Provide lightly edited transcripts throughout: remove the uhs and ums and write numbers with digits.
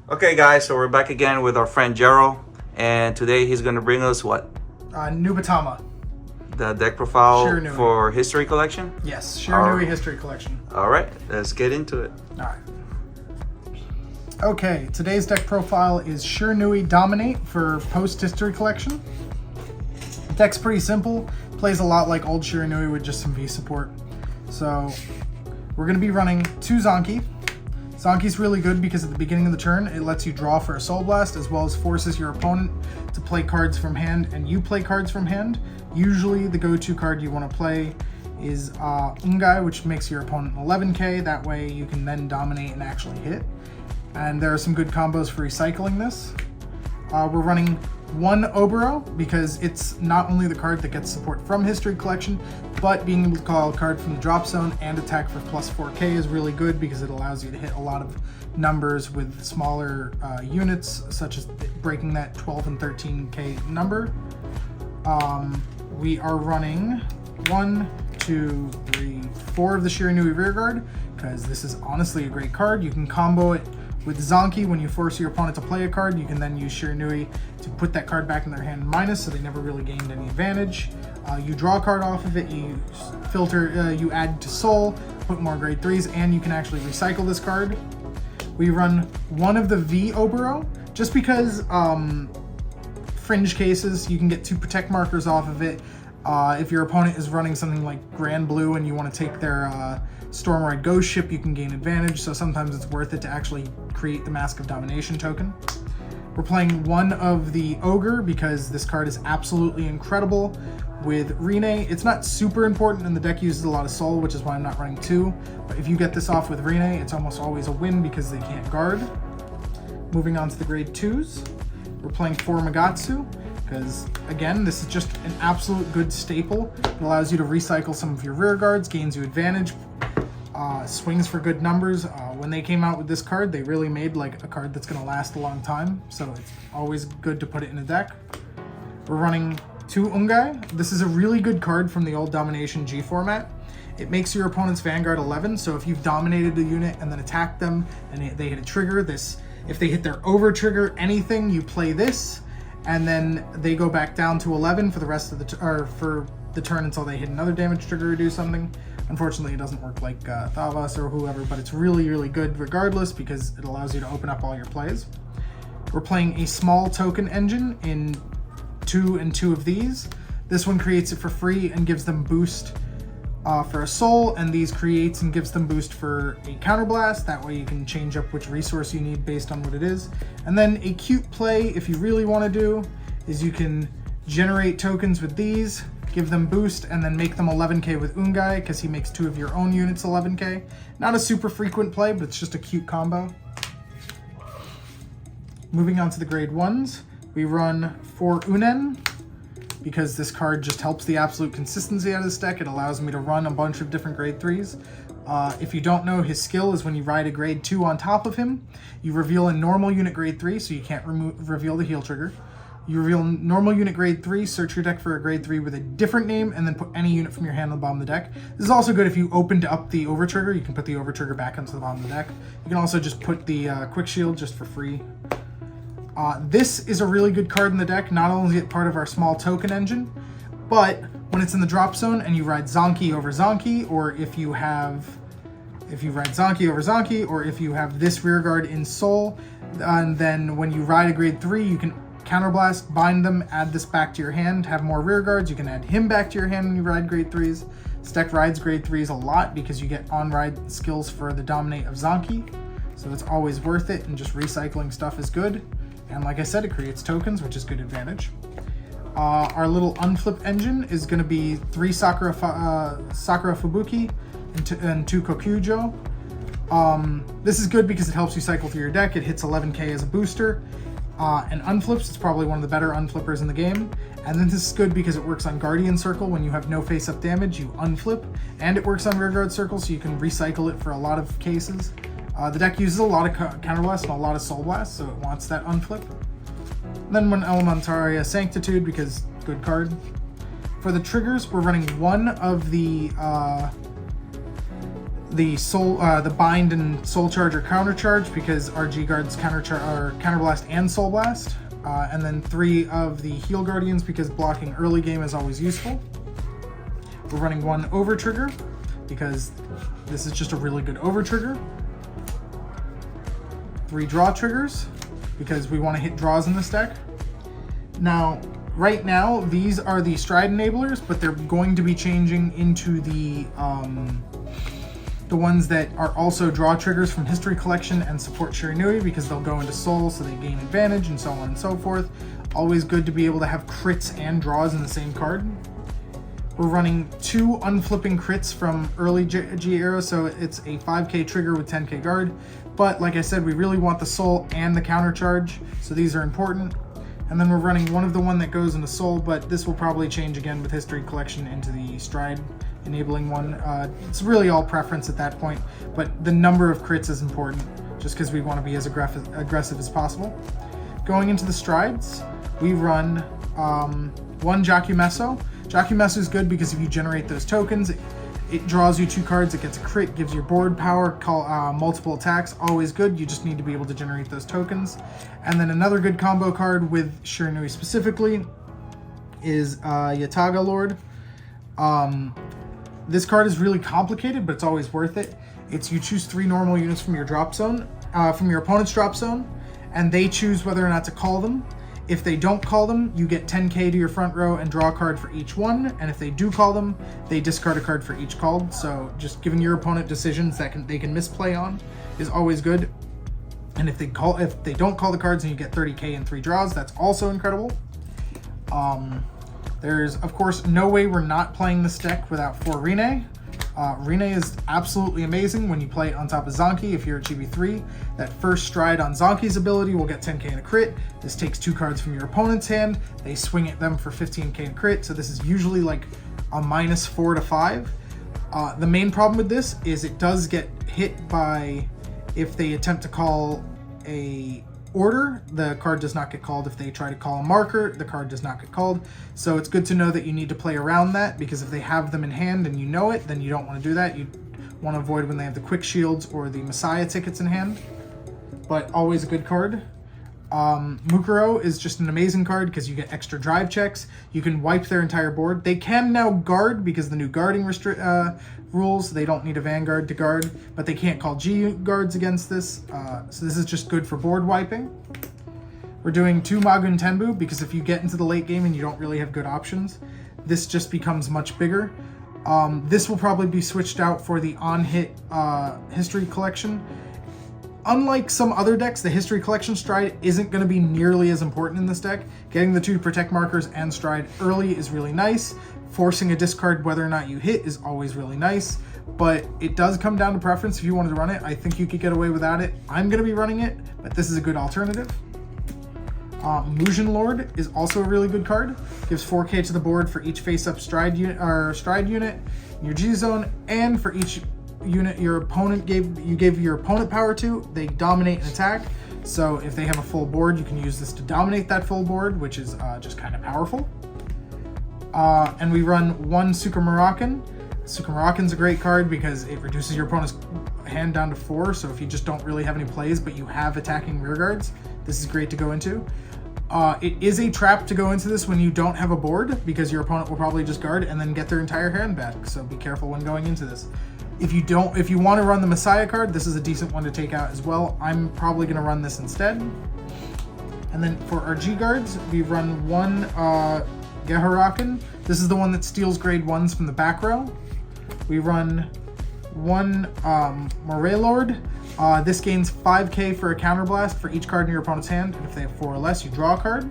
Okay, guys, so we're back again with our friend Gerald, and today he's going to bring us what? Nubamata. The deck profile Shiranui. for History Collection? Yes, Shiranui History Collection. All right, let's get into it. All right. Okay, today's deck profile is Shiranui Dominate for Post-History Collection. The deck's pretty simple, plays a lot like old Shiranui with just some V support. So, we're going to be running 2 Zonki. Zonki's really good because at the beginning of the turn, it lets you draw for a Soul Blast, as well as forces your opponent to play cards from hand, and you play cards from hand. Usually, the go-to card you want to play is Ungai, which makes your opponent 11k. That way, you can then dominate and actually hit. And there are some good combos for recycling this. We're running 1 Oboro because it's not only the card that gets support from History Collection, but being able to call a card from the drop zone and attack for plus 4k is really good because it allows you to hit a lot of numbers with smaller units, such as breaking that 12 and 13k number. We are running 1, 2, 3, 4 of the Shiranui Rearguard because this is honestly a great card. You can combo it with Zonki. When you force your opponent to play a card, you can then use Shiranui to put that card back in their hand minus, so they never really gained any advantage. You draw a card off of it, you filter, you add to Soul, put more grade 3s, and you can actually recycle this card. We run 1 of the V Oboro, just because fringe cases, you can get 2 protect markers off of it. If your opponent is running something like Grand Blue and you want to take their Stormride Ghost Ship, you can gain advantage, so sometimes it's worth it to actually create the Mask of Domination token. We're playing 1 of the Ogre because this card is absolutely incredible with Rene. It's not super important and the deck uses a lot of Soul, which is why I'm not running 2, but if you get this off with Rene, it's almost always a win because they can't guard. Moving on to the grade 2s, we're playing 4 Magatsu because, again, this is just an absolute good staple. It allows you to recycle some of your rear guards, gains you advantage, swings for good numbers. When they came out with this card, they really made like a card that's going to last a long time, so it's always good to put it in a deck. We're running 2 Ungai. This is a really good card from the old Domination G format. It makes your opponent's Vanguard 11, so if you've dominated a unit and then attacked them and they hit a trigger, if they hit their over trigger anything, you play this, and then they go back down to 11 for the rest of the turn until they hit another damage trigger or do something. Unfortunately, it doesn't work like Thavas or whoever, but it's really, really good regardless because it allows you to open up all your plays. We're playing a small token engine in 2 and 2 of these. This one creates it for free and gives them boost for a soul, and these creates and gives them boost for a counterblast. That way you can change up which resource you need based on what it is. And then a cute play, if you really want to do, is you can generate tokens with these, give them boost, and then make them 11k with Ungai, because he makes 2 of your own units 11k. Not a super frequent play, but it's just a cute combo. Moving on to the grade 1s, we run 4 Unen, because this card just helps the absolute consistency out of this deck. It allows me to run a bunch of different grade 3s. If you don't know, his skill is when you ride a grade 2 on top of him, you reveal a normal unit grade 3, so you can't reveal the heal trigger. You reveal normal unit grade 3, search your deck for a grade 3 with a different name, and then put any unit from your hand on the bottom of the deck. This is also good if you opened up the over trigger. You can put the over trigger back onto the bottom of the deck. You can also just put the quick shield just for free. This is a really good card in the deck. Not only is it part of our small token engine, but when it's in the drop zone and you ride Zonki over Zonki, or if you ride Zonki over Zonki, or if you have this rearguard in Soul, and then when you ride a grade 3, you can counterblast, bind them, add this back to your hand, have more rear guards. You can add him back to your hand when you ride grade 3s. This deck rides grade 3s a lot because you get on-ride skills for the dominate of Zonki, so it's always worth it, and just recycling stuff is good. And like I said, it creates tokens, which is good advantage. Our little unflip engine is going to be 3 Sakura Fubuki and 2 Kokujo. This is good because it helps you cycle through your deck. It hits 11k as a booster. And unflips, it's probably one of the better unflippers in the game. And then this is good because it works on Guardian Circle. When you have no face-up damage, you unflip. And it works on Rearguard Circle, so you can recycle it for a lot of cases. The deck uses a lot of Counterblast and a lot of Soul Blast, so it wants that unflip. And then one Elementaria Sanctitude, because good card. For the triggers, we're running 1 of the the bind and soul charge or counter charge because RG guards counterblast and soul blast, and then 3 of the heal guardians because blocking early game is always useful. We're running 1 over trigger because this is just a really good over trigger. 3 draw triggers because we want to hit draws in this deck. Now, right now, these are the stride enablers, but they're going to be changing into the ones that are also draw triggers from History Collection and support Shiranui because they'll go into Soul, so they gain advantage and so on and so forth. Always good to be able to have crits and draws in the same card. We're running 2 unflipping crits from early G era, so it's a 5k trigger with 10k guard. But like I said, we really want the Soul and the counter charge, so these are important. And then we're running one that goes into Soul, but this will probably change again with History Collection into the Stride enabling one. It's really all preference at that point, but the number of crits is important just because we want to be as aggressive as possible. Going into the Strides, we run 1 Jacumesso. Jacumesso is good because if you generate those tokens, it draws you 2 cards, it gets a crit, gives your board power, multiple attacks, always good. You just need to be able to generate those tokens. And then another good combo card with Shiranui specifically is Yataga Lord. This card is really complicated, but it's always worth it. It's you choose 3 normal units from your drop zone, from your opponent's drop zone, and they choose whether or not to call them. If they don't call them, you get 10k to your front row and draw a card for each one. And if they do call them, they discard a card for each called. So just giving your opponent decisions that they can misplay on is always good. And if they don't call the cards and you get 30k and 3 draws, that's also incredible. There's of course no way we're not playing this deck without 4 Rine. Rine is absolutely amazing when you play it on top of Zonky. If you're at GB3, that first stride on Zonky's ability will get 10k and a crit. This takes 2 cards from your opponent's hand. They swing at them for 15k and crit. So this is usually like a -4 to 5. The main problem with this is it does get hit by, if they attempt to call a order, the card does not get called. If they try to call a marker, the card does not get called. So it's good to know that you need to play around that, because if they have them in hand and you know it, then you don't want to do that. You want to avoid when they have the quick shields or the Messiah tickets in hand, but always a good card. Mukuro is just an amazing card because you get extra drive checks. You can wipe their entire board. They can now guard because the new guarding rules. They don't need a Vanguard to guard, but they can't call G guards against this. So this is just good for board wiping. We're doing 2 Magun Tenbu because if you get into the late game and you don't really have good options, this just becomes much bigger. This will probably be switched out for the on-hit History Collection. Unlike some other decks, the History Collection Stride isn't going to be nearly as important in this deck. Getting the 2 Protect markers and Stride early is really nice. Forcing a discard whether or not you hit is always really nice, but it does come down to preference if you wanted to run it. I think you could get away without it. I'm going to be running it, but this is a good alternative. Mujin Lord is also a really good card. Gives 4k to the board for each face-up Stride unit in your G zone, and for each unit your opponent gave your opponent power to, they dominate an attack. So if they have a full board, you can use this to dominate that full board, which is just kind of powerful. And we run 1 Suka Moroccan. Suka Moroccan's a great card because it reduces your opponent's hand down to 4. So if you just don't really have any plays, but you have attacking rear guards, this is great to go into. It is a trap to go into this when you don't have a board, because your opponent will probably just guard and then get their entire hand back. So be careful when going into this. If you want to run the Messiah card, this is a decent one to take out as well. I'm probably going to run this instead. And then for our G guards, we run 1 Geharakan. This is the one that steals grade 1s from the back row. We run 1 Moray Lord. This gains 5k for a counterblast for each card in your opponent's hand. And if they have 4 or less, you draw a card.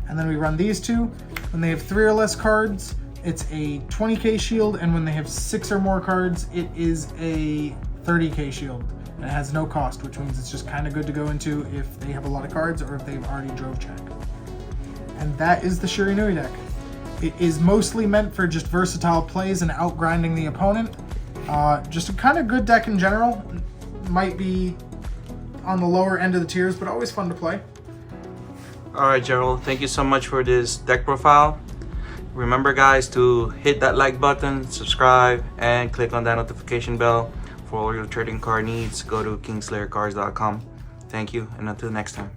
And then we run these 2. When they have 3 or less cards, it's a 20k shield, and when they have 6 or more cards, it is a 30k shield. And it has no cost, which means it's just kind of good to go into if they have a lot of cards or if they've already drove check. And that is the Shiranui deck. It is mostly meant for just versatile plays and outgrinding the opponent. Just a kind of good deck in general. Might be on the lower end of the tiers, but always fun to play. Alright, Gerald, thank you so much for this deck profile. Remember guys to hit that like button, subscribe, and click on that notification bell For all your trading card needs, go to kingslayercards.com. Thank you, and until next time.